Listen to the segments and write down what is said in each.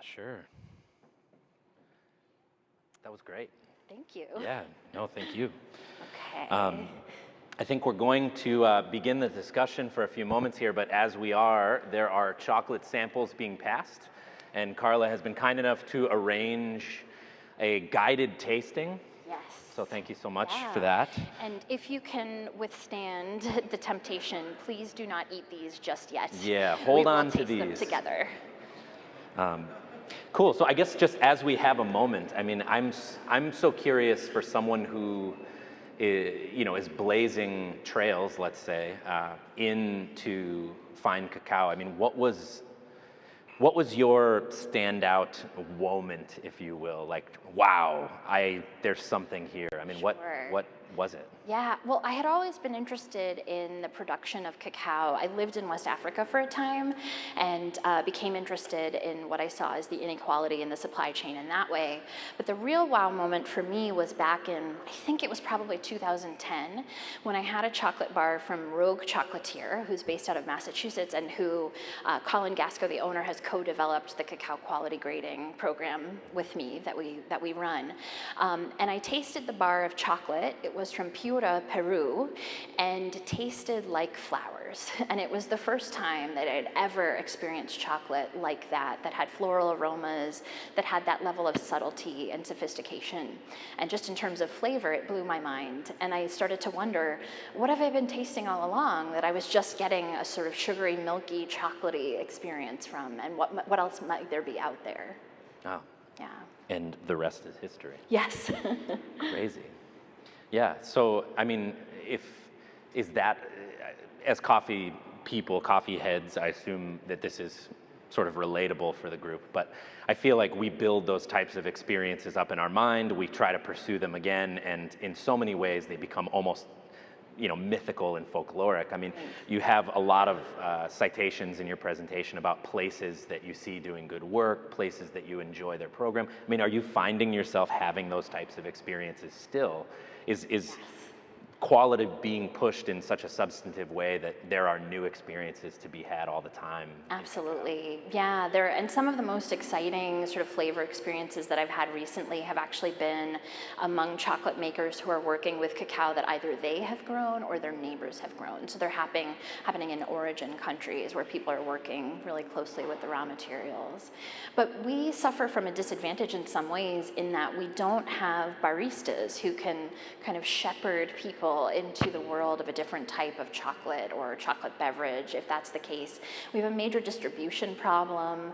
sure. That was great. Thank you. Yeah, no, thank you. Okay. I think we're going to begin the discussion for a few moments here, but as we are, there are chocolate samples being passed, and Carla has been kind enough to arrange a guided tasting. Yes. So thank you so much Yeah. for that. And if you can withstand the temptation, please do not eat these just yet. Yeah, hold on to We will taste them these. together. Cool. So I guess just as we have a moment, I mean, I'm so curious for someone who is blazing trails, let's say, into fine cacao. I mean, what was your standout moment, if you will? Like, wow, there's something here. I mean, Sure. what was it? Yeah, well, I had always been interested in the production of cacao. I lived in West Africa for a time and became interested in what I saw as the inequality in the supply chain in that way. But the real wow moment for me was back in, I think it was probably 2010, when I had a chocolate bar from Rogue Chocolatier, who's based out of Massachusetts, and who Colin Gasco, the owner, has co-developed the cacao quality grading program with me that we run. And I tasted the bar of chocolate. It was from Piura, Peru, and tasted like flowers. And it was the first time that I'd ever experienced chocolate like that had floral aromas, that had that level of subtlety and sophistication. And just in terms of flavor, it blew my mind. And I started to wonder, what have I been tasting all along that I was just getting a sort of sugary, milky, chocolatey experience from? And what else might there be out there? Oh. Yeah. And the rest is history. Yes. Crazy. Yeah, so, I mean, is that, as coffee people, coffee heads, I assume that this is sort of relatable for the group, but I feel like we build those types of experiences up in our mind, we try to pursue them again, and in so many ways they become almost, mythical and folkloric. I mean, you have a lot of citations in your presentation about places that you see doing good work, places that you enjoy their program. I mean, are you finding yourself having those types of experiences still? Is quality being pushed in such a substantive way that there are new experiences to be had all the time? Absolutely. Yeah, and some of the most exciting sort of flavor experiences that I've had recently have actually been among chocolate makers who are working with cacao that either they have grown or their neighbors have grown. So they're happening in origin countries where people are working really closely with the raw materials. But we suffer from a disadvantage in some ways in that we don't have baristas who can kind of shepherd people into the world of a different type of chocolate or chocolate beverage. If that's the case, we have a major distribution problem.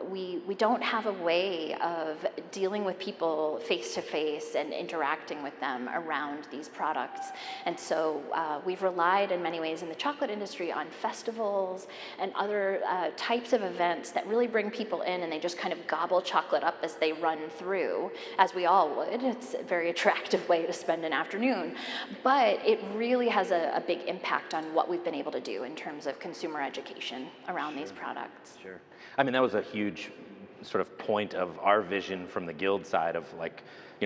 We don't have a way of dealing with people face to face and interacting with them around these products. And so we've relied in many ways in the chocolate industry on festivals and other types of events that really bring people in and they just kind of gobble chocolate up as they run through, as we all would. It's a very attractive way to spend an afternoon. But it really has a big impact on what we've been able to do in terms of consumer education around these products. Sure. I mean, that was a huge sort of point of our vision from the Guild side of like,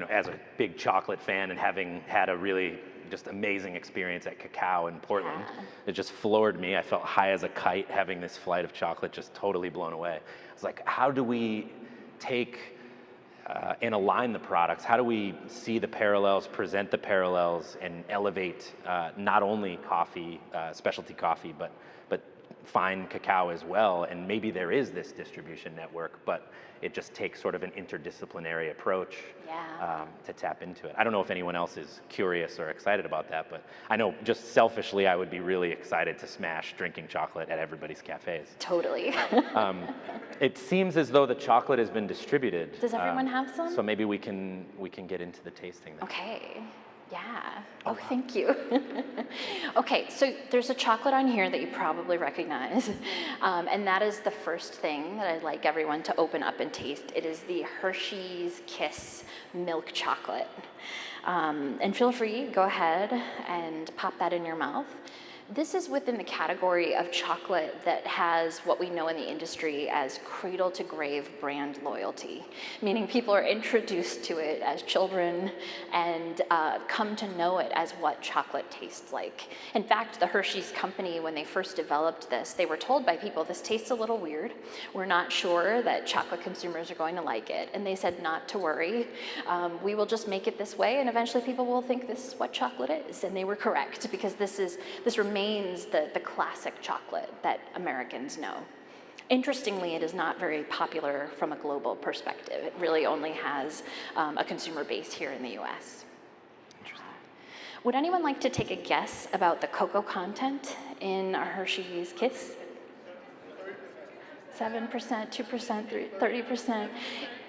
as a big chocolate fan and having had a really just amazing experience at Cacao in Portland. Yeah. It just floored me. I felt high as a kite having this flight of chocolate, just totally blown away. I was like, how do we take and align the products? How do we see the parallels, present the parallels, and elevate not only coffee, specialty coffee, but fine cacao as well? And maybe there is this distribution network, but it just takes sort of an interdisciplinary approach to tap into it. I don't know if anyone else is curious or excited about that, but I know just selfishly I would be really excited to smash drinking chocolate at everybody's cafes. Totally. It seems as though the chocolate has been distributed. Does everyone have some? So maybe we can get into the tasting then. Okay. Yeah. Oh, wow. Thank you. Okay, so there's a chocolate on here that you probably recognize, and that is the first thing that I'd like everyone to open up and taste. It is the Hershey's Kiss milk chocolate. And feel free, go ahead and pop that in your mouth. This is within the category of chocolate that has what we know in the industry as cradle-to-grave brand loyalty, meaning people are introduced to it as children and come to know it as what chocolate tastes like. In fact, the Hershey's company, when they first developed this, they were told by people, this tastes a little weird. We're not sure that chocolate consumers are going to like it. And they said, not to worry. We will just make it this way, and eventually people will think this is what chocolate is. And they were correct, because this remains the classic chocolate that Americans know. Interestingly, it is not very popular from a global perspective. It really only has a consumer base here in the US. Would anyone like to take a guess about the cocoa content in our Hershey's Kiss? 7%, 2%, 30%.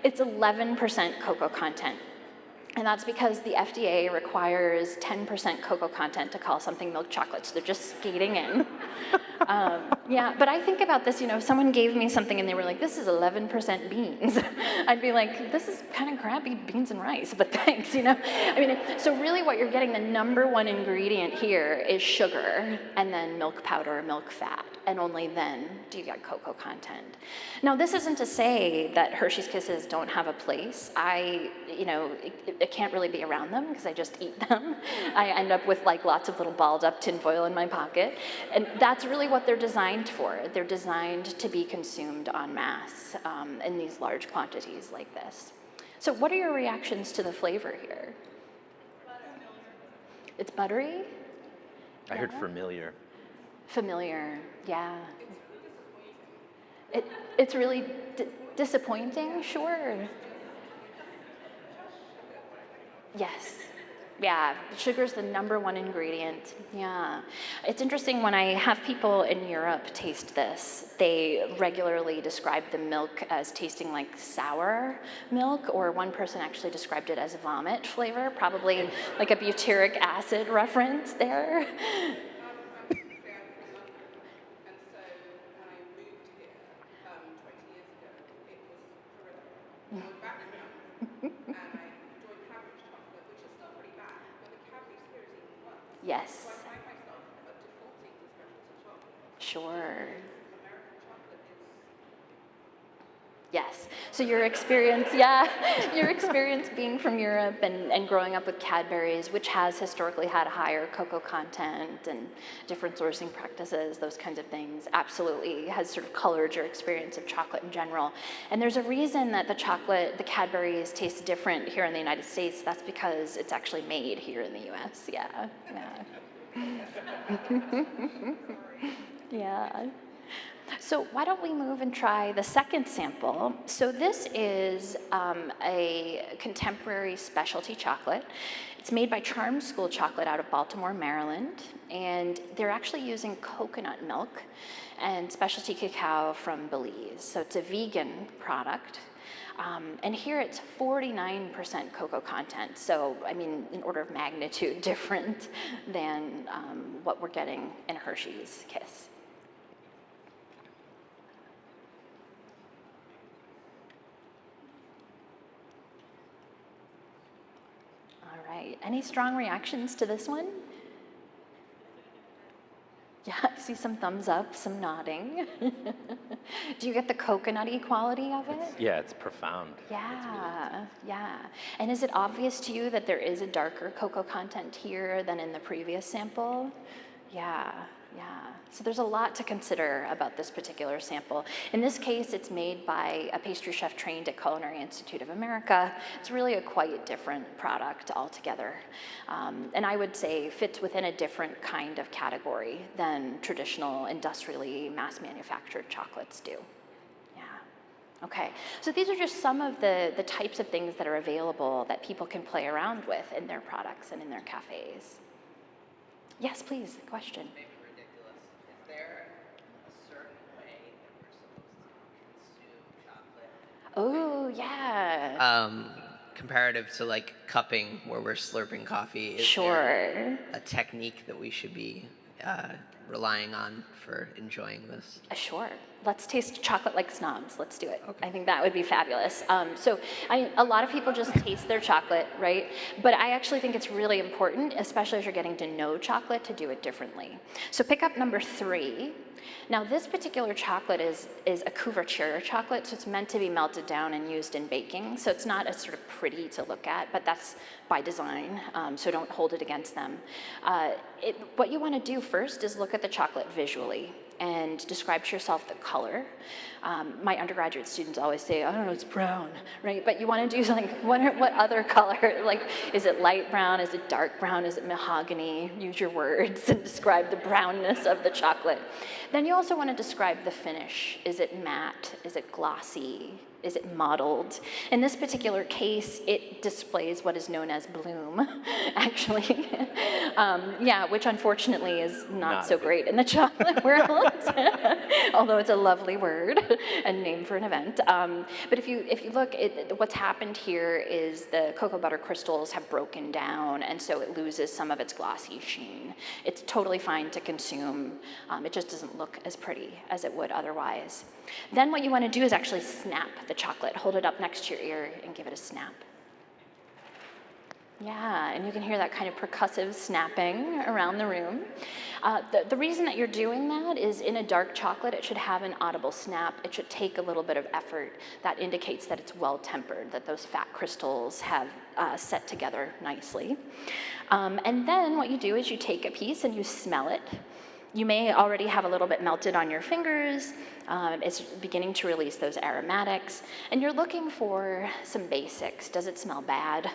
It's 11% cocoa content. And that's because the FDA requires 10% cocoa content to call something milk chocolate, so they're just skating in. Yeah, but I think about this, if someone gave me something and they were like, this is 11% beans, I'd be like, this is kind of crappy beans and rice, but thanks, so really what you're getting, the number one ingredient here is sugar, and then milk powder, milk fat, and only then do you get cocoa content. Now, this isn't to say that Hershey's Kisses don't have a place. I can't really be around them because I just eat them. I end up with lots of little balled up tinfoil in my pocket. And that's really what they're designed for. They're designed to be consumed en masse in these large quantities like this. So what are your reactions to the flavor here? It's buttery? I heard familiar. Familiar, yeah. It's really disappointing, sure. Yes. Yeah, sugar's the number one ingredient. Yeah. It's interesting when I have people in Europe taste this, they regularly describe the milk as tasting like sour milk, or one person actually described it as vomit flavor, probably like a butyric acid reference there. Yes. Sure. Yes. So your experience being from Europe and growing up with Cadbury's, which has historically had higher cocoa content and different sourcing practices, those kinds of things, absolutely has sort of colored your experience of chocolate in general. And there's a reason that the Cadbury's tastes different here in the United States. That's because it's actually made here in the US. Yeah. Yeah. So why don't we move and try the second sample? So this is a contemporary specialty chocolate. It's made by Charm School Chocolate out of Baltimore, Maryland, and they're actually using coconut milk and specialty cacao from Belize. So it's a vegan product. And here it's 49% cocoa content. So, in order of magnitude different than what we're getting in Hershey's Kiss. All right, any strong reactions to this one? Yeah, I see some thumbs up, some nodding. Do you get the coconutty quality of it? It's profound. Yeah, yeah. And is it obvious to you that there is a darker cocoa content here than in the previous sample? Yeah. So there's a lot to consider about this particular sample. In this case, it's made by a pastry chef trained at Culinary Institute of America. It's really a quite different product altogether. And I would say fits within a different kind of category than traditional industrially mass manufactured chocolates do. Yeah. Okay, so these are just some of the types of things that are available that people can play around with in their products and in their cafes. Yes, please, question. Oh, yeah. Comparative to cupping where we're slurping coffee. Is sure. there a technique that we should be relying on for enjoying this? Sure. Let's taste chocolate like snobs. Let's do it. Okay. I think that would be fabulous. A lot of people just taste their chocolate, right? But I actually think it's really important, especially as you're getting to know chocolate, to do it differently. So pick up number 3. Now this particular chocolate is a couverture chocolate, so it's meant to be melted down and used in baking. So it's not as sort of pretty to look at, but that's by design, so don't hold it against them. What you want to do first is look at the chocolate visually and describe to yourself the color. My undergraduate students always say, I don't know, it's brown, right? But you want to do something, what other color? Like, is it light brown? Is it dark brown? Is it mahogany? Use your words and describe the brownness of the chocolate. Then you also want to describe the finish. Is it matte? Is it glossy? Is it mottled? In this particular case, it displays what is known as bloom, actually. Which unfortunately is not so great in the chocolate world, although it's a lovely word and name for an event. But if you look, what's happened here is the cocoa butter crystals have broken down, and so it loses some of its glossy sheen. It's totally fine to consume. It just doesn't look as pretty as it would otherwise. Then what you want to do is actually snap the chocolate. Hold it up next to your ear and give it a snap. Yeah, and you can hear that kind of percussive snapping around the room. The reason that you're doing that is in a dark chocolate, it should have an audible snap. It should take a little bit of effort. That indicates that it's well tempered, that those fat crystals have set together nicely. And then what you do is you take a piece and you smell it. You may already have a little bit melted on your fingers. It's beginning to release those aromatics. And you're looking for some basics. Does it smell bad?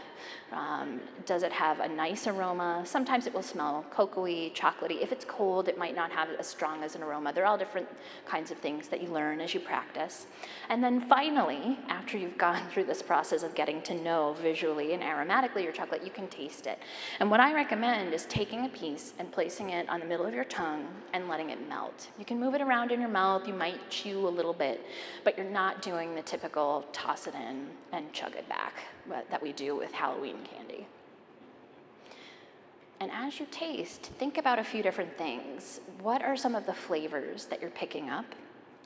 Does it have a nice aroma? Sometimes it will smell cocoa-y, chocolatey. If it's cold, it might not have as strong as an aroma. They're all different kinds of things that you learn as you practice. And then finally, after you've gone through this process of getting to know visually and aromatically your chocolate, you can taste it. And what I recommend is taking a piece and placing it on the middle of your tongue and letting it melt. You can move it around in your mouth. You might chew a little bit, but you're not doing the typical toss it in and chug it back that we do with Halloween candy. And as you taste, think about a few different things. What are some of the flavors that you're picking up?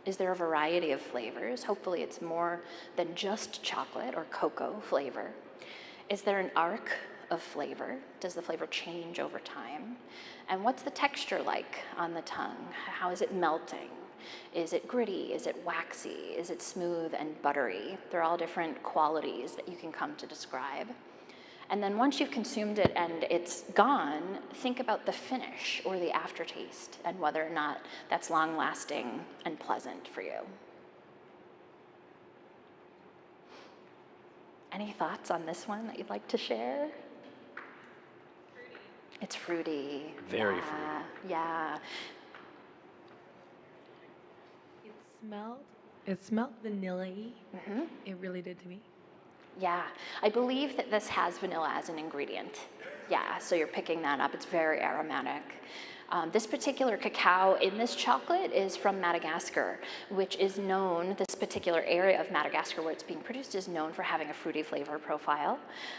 Is there a variety of flavors? Hopefully it's more than just chocolate or cocoa flavor. Is there an arc of flavor? Does the flavor change over time? And what's the texture like on the tongue? How is it melting? Is it gritty? Is it waxy? Is it smooth and buttery? They're all different qualities that you can come to describe. And then once you've consumed it and it's gone, think about the finish or the aftertaste and whether or not that's long-lasting and pleasant for you. Any thoughts on this one that you'd like to share? Fruity. It's fruity. Very fruity. Yeah. It smelled vanilla-y. Mm-hmm. It really did to me. Yeah, I believe that this has vanilla as an ingredient. Yeah, so you're picking that up. It's very aromatic. This particular cacao in this chocolate is from Madagascar, which is known, this particular area of Madagascar where it's being produced is known for having a fruity flavor profile,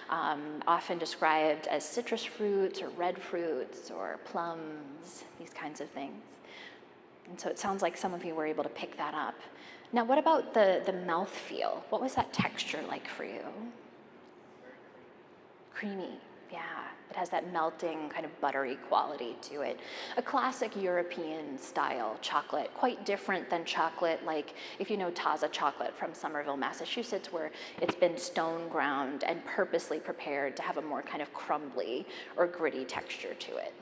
often described as citrus fruits or red fruits or plums, these kinds of things. And so it sounds like some of you were able to pick that up. Now, what about the mouthfeel? What was that texture like for you? Creamy, yeah. It has that melting kind of buttery quality to it. A classic European style chocolate, quite different than chocolate like if you know Taza chocolate from Somerville, Massachusetts, where it's been stone ground and purposely prepared to have a more kind of crumbly or gritty texture to it.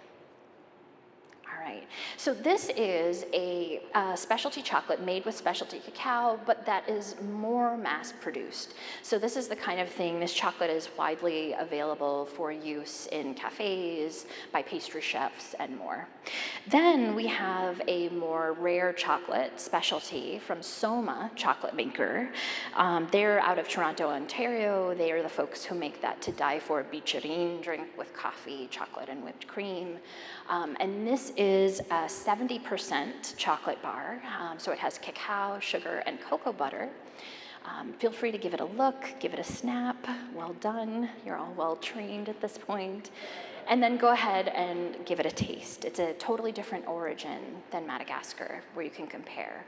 All right, so this is a specialty chocolate made with specialty cacao, but that is more mass produced. So this is the kind of thing, this chocolate is widely available for use in cafes, by pastry chefs, and more. Then we have a more rare chocolate specialty from Soma Chocolate Maker. They're out of Toronto, Ontario. They are the folks who make that to die for bichirine drink with coffee, chocolate, and whipped cream. And this is a 70% chocolate bar, so it has cacao, sugar, and cocoa butter. Feel free to give it a look, give it a snap. Well done. You're all well trained at this point. And then go ahead and give it a taste. It's a totally different origin than Madagascar, where you can compare.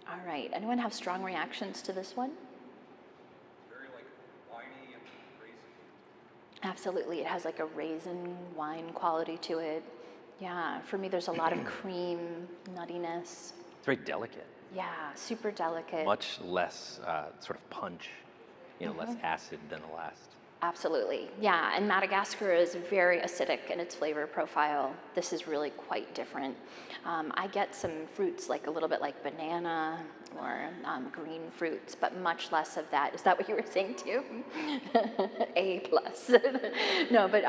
All right, anyone have strong reactions to this one? Very like winey and raisin. Absolutely, it has like a raisin wine quality to it. Yeah, for me there's a lot of cream, nuttiness. It's very delicate. Yeah, super delicate. Much less sort of punch, less acid than the last. Absolutely, yeah, and Madagascar is very acidic in its flavor profile. This is really quite different. I get some fruits like a little bit like banana or green fruits, but much less of that. Is that what you were saying too? A plus. No, but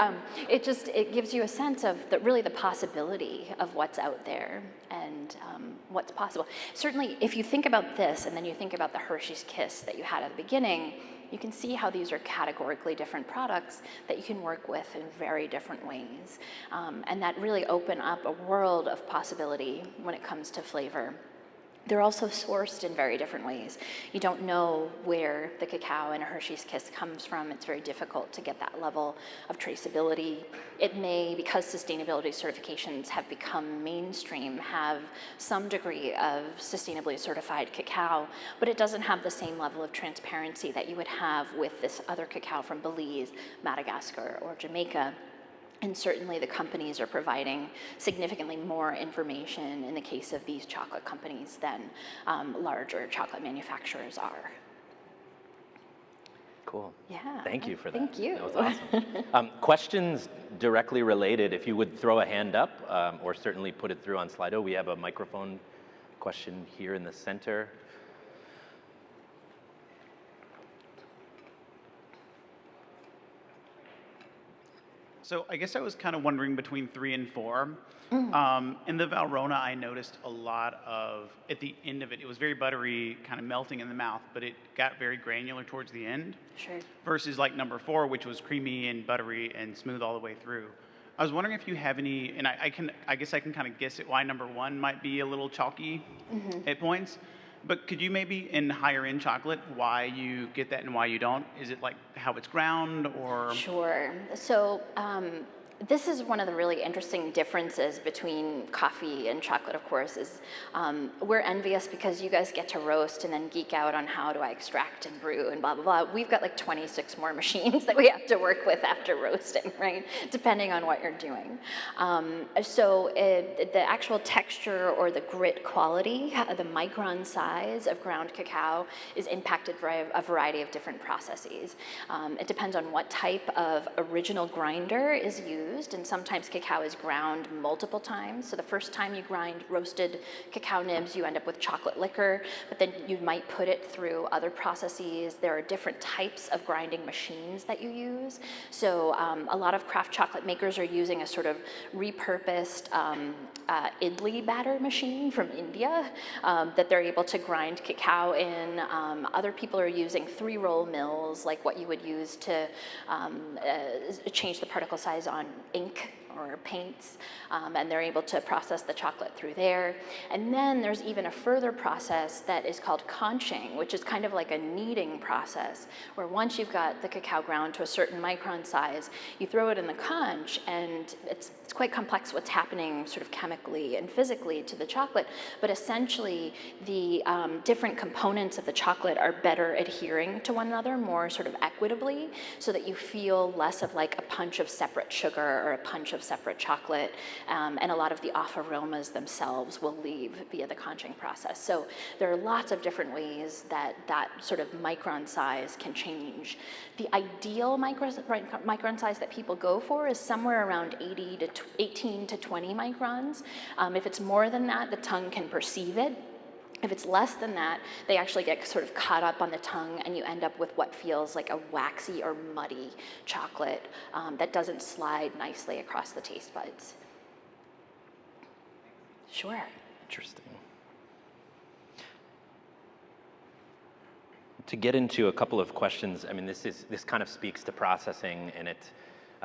it gives you a sense of really the possibility of what's out there and what's possible. Certainly, if you think about this and then you think about the Hershey's Kiss that you had at the beginning, you can see how these are categorically different products that you can work with in very different ways. And that really open up a world of possibility when it comes to flavor. They're also sourced in very different ways. You don't know where the cacao in a Hershey's Kiss comes from. It's very difficult to get that level of traceability. It may, because sustainability certifications have become mainstream, have some degree of sustainably certified cacao, but it doesn't have the same level of transparency that you would have with this other cacao from Belize, Madagascar, or Jamaica. And certainly the companies are providing significantly more information in the case of these chocolate companies than larger chocolate manufacturers are. Cool. Yeah. Thank you for that. Thank you. That was awesome. Questions directly related, if you would throw a hand up or certainly put it through on Slido. We have a microphone question here in the center. So I guess I was kind of wondering between 3 and 4. In the Valrhona, I noticed a lot of, at the end of it, it was very buttery, kind of melting in the mouth, but it got very granular towards the end. Sure. Versus like number 4, which was creamy and buttery and smooth all the way through. I was wondering if you have any, and I guess I can kind of guess at why number 1 might be a little chalky at points. But could you maybe, in higher end chocolate, why you get that and why you don't? Is it like how it's ground or? Sure. So this is one of the really interesting differences between coffee and chocolate, of course, is we're envious because you guys get to roast and then geek out on how do I extract and brew and blah, blah, blah. We've got like 26 more machines that we have to work with after roasting, right? Depending on what you're doing. The actual texture or the grit quality, the micron size of ground cacao is impacted by a variety of different processes. It depends on what type of original grinder is used, and sometimes cacao is ground multiple times. So the first time you grind roasted cacao nibs, you end up with chocolate liquor, but then you might put it through other processes. There are different types of grinding machines that you use. So a lot of craft chocolate makers are using a sort of repurposed idli batter machine from India that they're able to grind cacao in. Other people are using 3-roll mills, like what you would use to change the particle size on ink or paints, and they're able to process the chocolate through there. And then there's even a further process that is called conching, which is kind of like a kneading process, where once you've got the cacao ground to a certain micron size, you throw it in the conch, and it's quite complex what's happening sort of chemically and physically to the chocolate, but essentially the different components of the chocolate are better adhering to one another more sort of equitably, so that you feel less of like a punch of separate sugar or a punch of separate chocolate, and a lot of the off aromas themselves will leave via the conching process. So there are lots of different ways that that sort of micron size can change. The ideal micron size that people go for is somewhere around 18 to 20 microns. If it's more than that, the tongue can perceive it. If it's less than that, they actually get sort of caught up on the tongue, and you end up with what feels like a waxy or muddy chocolate that doesn't slide nicely across the taste buds. Sure. Interesting. To get into a couple of questions, I mean, this kind of speaks to processing, and it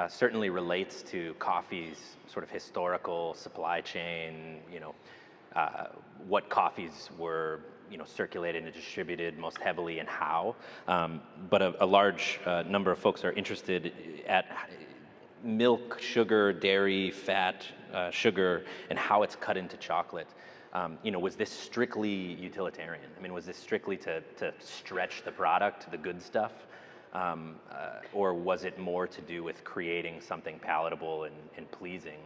certainly relates to coffee's sort of historical supply chain, what coffees were, circulated and distributed most heavily and how. But a large number of folks are interested at milk, sugar, dairy, fat, sugar, and how it's cut into chocolate. Was this strictly utilitarian? I mean, was this strictly to stretch the product, the good stuff? Or was it more to do with creating something palatable and pleasing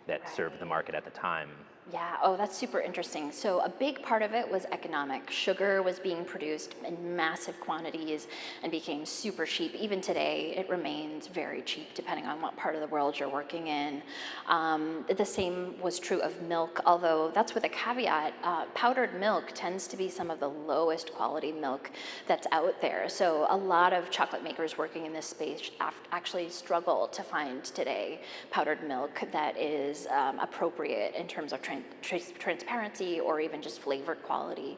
that served the market at the time? Yeah, oh, that's super interesting. So a big part of it was economic. Sugar was being produced in massive quantities and became super cheap. Even today, it remains very cheap depending on what part of the world you're working in. The same was true of milk, although that's with a caveat. Powdered milk tends to be some of the lowest quality milk that's out there. So a lot of chocolate makers working in this space actually struggle to find today powdered milk that is appropriate in terms of transparency or even just flavor quality.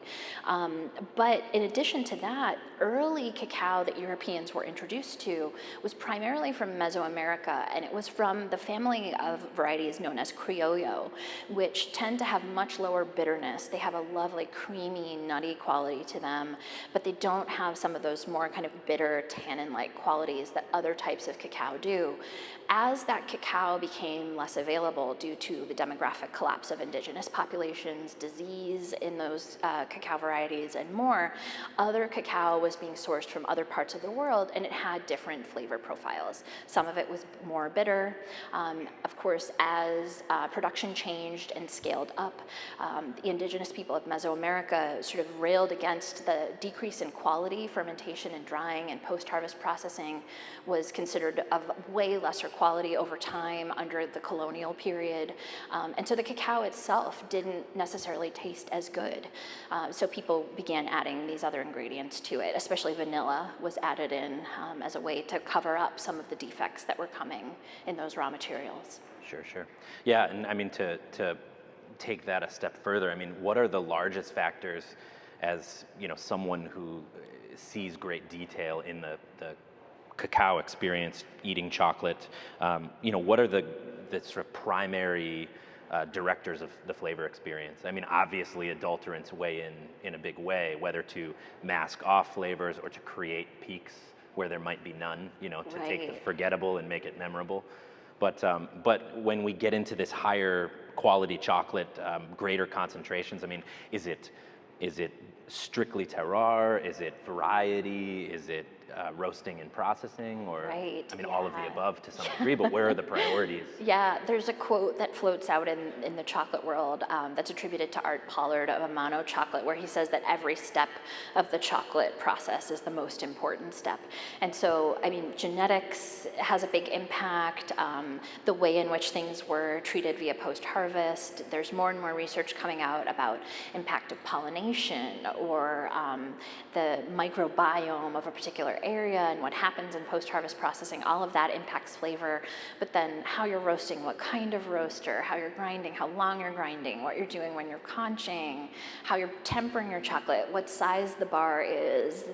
But in addition to that, early cacao that Europeans were introduced to was primarily from Mesoamerica, and it was from the family of varieties known as Criollo, which tend to have much lower bitterness. They have a lovely creamy, nutty quality to them, but they don't have some of those more kind of bitter, tannin-like qualities that other types of cacao do. As that cacao became less available due to the demographic collapse of indigenous populations, disease in those cacao varieties, and more, other cacao was being sourced from other parts of the world, and it had different flavor profiles. Some of it was more bitter. Of course, as production changed and scaled up, the indigenous people of Mesoamerica sort of railed against the decrease in quality. Fermentation and drying and post-harvest processing was considered of way lesser quality over time under the colonial period. And so the cacao itself didn't necessarily taste as good. So people began adding these other ingredients to it, especially vanilla was added in as a way to cover up some of the defects that were coming in those raw materials. Sure. Yeah, and I mean, to take that a step further, I mean, what are the largest factors as, someone who sees great detail in the cacao experience, eating chocolate, what are the sort of primary directors of the flavor experience? I mean, obviously adulterants weigh in a big way, whether to mask off flavors or to create peaks where there might be none, to take the forgettable and make it memorable. But when we get into this higher quality chocolate, greater concentrations, I mean, is it strictly terroir? Is it variety? Is it roasting and processing? Or all of the above to some degree, but where are the priorities? Yeah, there's a quote that floats out in the chocolate world that's attributed to Art Pollard of Amano Chocolate, where he says that every step of the chocolate process is the most important step. And so, I mean, genetics has a big impact, the way in which things were treated via post-harvest. There's more and more research coming out about impact of pollination or the microbiome of a particular area and what happens in post-harvest processing. All of that impacts flavor, but then how you're roasting, what kind of roaster, how you're grinding, how long you're grinding, what you're doing when you're conching, how you're tempering your chocolate, what size the bar is,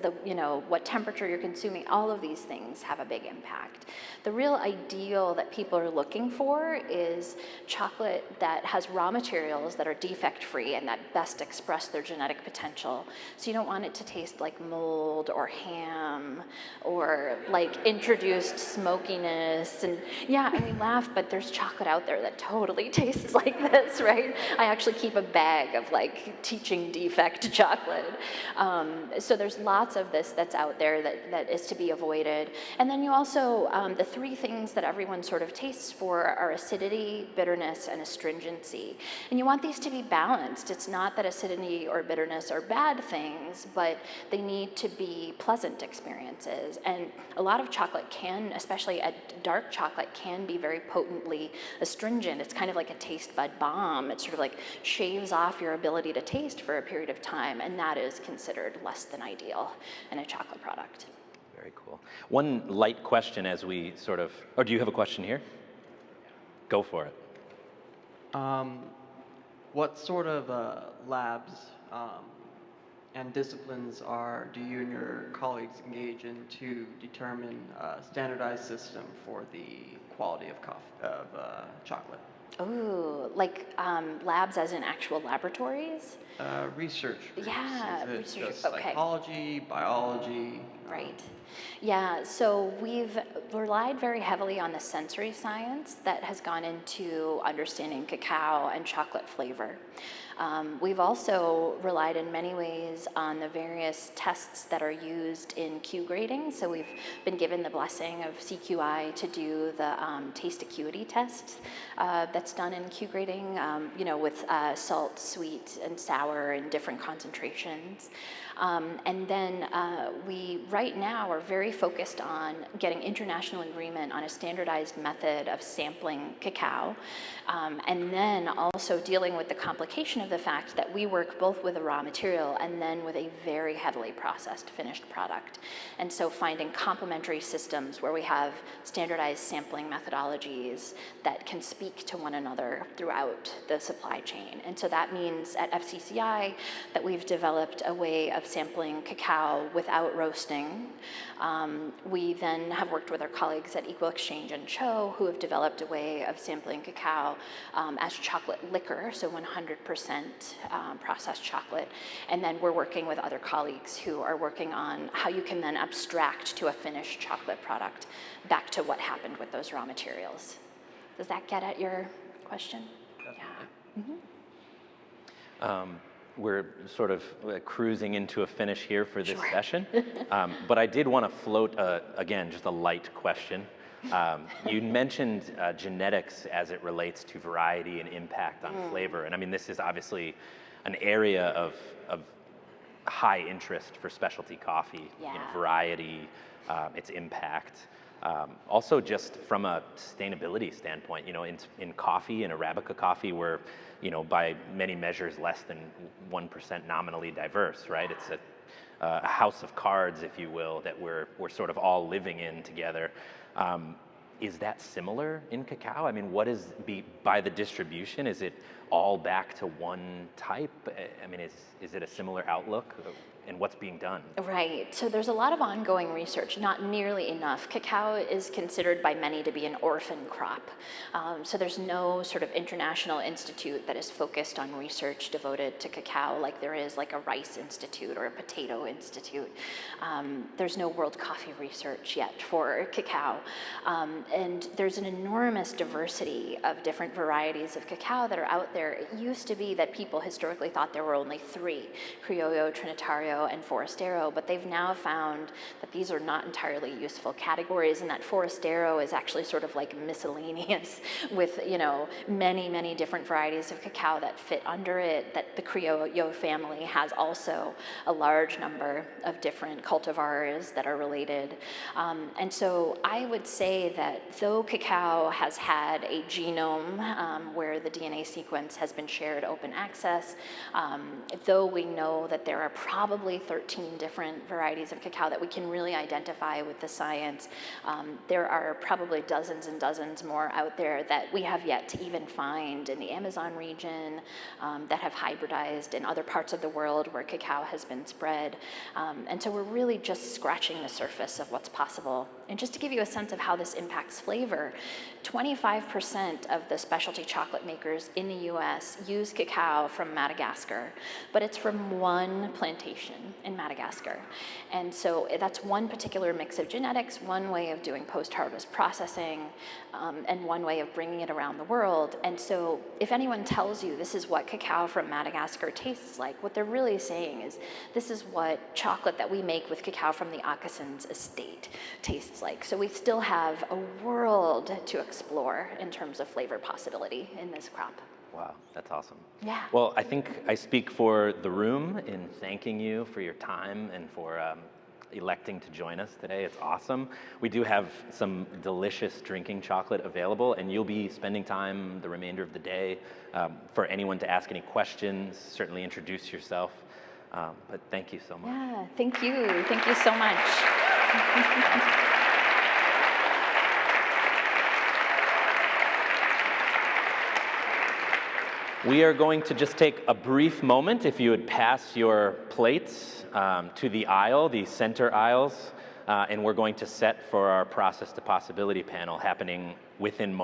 what temperature you're consuming. All of these things have a big impact. The real ideal that people are looking for is chocolate that has raw materials that are defect-free and that best express their genetic potential. So you don't want it to taste like mold or ham or like introduced smokiness. And yeah, and we laugh, but there's chocolate out there that totally tastes like this, right? I actually keep a bag of like teaching defect chocolate. So there's lots of this that's out there that is to be avoided. And then you also, the three things that everyone sort of tastes for are acidity, bitterness, and astringency. And you want these to be balanced. It's not that acidity or bitterness are bad things, but they need to be pleasant experiences. experiences. And a lot of chocolate can, especially a dark chocolate, can be very potently astringent. It's kind of like a taste bud bomb. It sort of like shaves off your ability to taste for a period of time, and that is considered less than ideal in a chocolate product. Very cool. One light question as we sort of, or do you have a question here? Go for it. What sort of labs and disciplines do you and your colleagues engage in to determine a standardized system for the quality of chocolate? Oh, like labs as in actual laboratories? Research. Yeah, Is it research, just okay. psychology, biology? Right. Yeah, so we've relied very heavily on the sensory science that has gone into understanding cacao and chocolate flavor. We've also relied in many ways on the various tests that are used in Q grading. So we've been given the blessing of CQI to do the taste acuity test that's done in Q grading, with salt, sweet, and sour in different concentrations. And then we right now are very focused on getting international agreement on a standardized method of sampling cacao, and then also dealing with the complication of the fact that we work both with a raw material and then with a very heavily processed finished product. And so finding complementary systems where we have standardized sampling methodologies that can speak to one another throughout the supply chain. And so that means at FCCI that we've developed a way of sampling cacao without roasting. We then have worked with our colleagues at Equal Exchange and Cho, who have developed a way of sampling cacao as chocolate liquor, so 100% processed chocolate. And then we're working with other colleagues who are working on how you can then abstract to a finished chocolate product back to what happened with those raw materials. Does that get at your question? Definitely. Yeah. Mm-hmm. We're sort of cruising into a finish here for this Sure. session, but I did want to float, again, just a light question. You mentioned genetics as it relates to variety and impact on flavor, and I mean, this is obviously an area of high interest for specialty coffee, Yeah. variety, its impact. Also, just from a sustainability standpoint, in coffee, in Arabica coffee, we're, by many measures less than 1% nominally diverse, right? It's a house of cards, if you will, that we're sort of all living in together. Is that similar in cacao? I mean, by the distribution, is it all back to one type? I mean, is it a similar outlook? And what's being done? Right, so there's a lot of ongoing research, not nearly enough. Cacao is considered by many to be an orphan crop. So there's no sort of international institute that is focused on research devoted to cacao like there is like a rice institute or a potato institute. There's no world coffee research yet for cacao. And there's an enormous diversity of different varieties of cacao that are out there. It used to be that people historically thought there were only three, Criollo, Trinitario, and Forastero, but they've now found that these are not entirely useful categories, and that Forastero is actually sort of like miscellaneous with, many, many different varieties of cacao that fit under it, that the Criollo family has also a large number of different cultivars that are related. And so I would say that though cacao has had a genome where the DNA sequence has been shared open access, though we know that there are probably 13 different varieties of cacao that we can really identify with the science, there are probably dozens and dozens more out there that we have yet to even find in the Amazon region, that have hybridized in other parts of the world where cacao has been spread. And so we're really just scratching the surface of what's possible. And just to give you a sense of how this impacts flavor, 25% of the specialty chocolate makers in the US use cacao from Madagascar, but it's from one plantation in Madagascar. And so that's one particular mix of genetics, one way of doing post-harvest processing, and one way of bringing it around the world. And so if anyone tells you this is what cacao from Madagascar tastes like, what they're really saying is this is what chocolate that we make with cacao from the Aukason's estate tastes like. So we still have a world to explore in terms of flavor possibility in this crop. Wow, that's awesome. Yeah. Well, I think I speak for the room in thanking you for your time and for electing to join us today. It's awesome. We do have some delicious drinking chocolate available, and you'll be spending time the remainder of the day for anyone to ask any questions, certainly introduce yourself. But thank you so much. Yeah, thank you. Thank you so much. We are going to just take a brief moment, if you would pass your plates to the aisle, the center aisles, and we're going to set for our Process to Possibility panel happening within moments.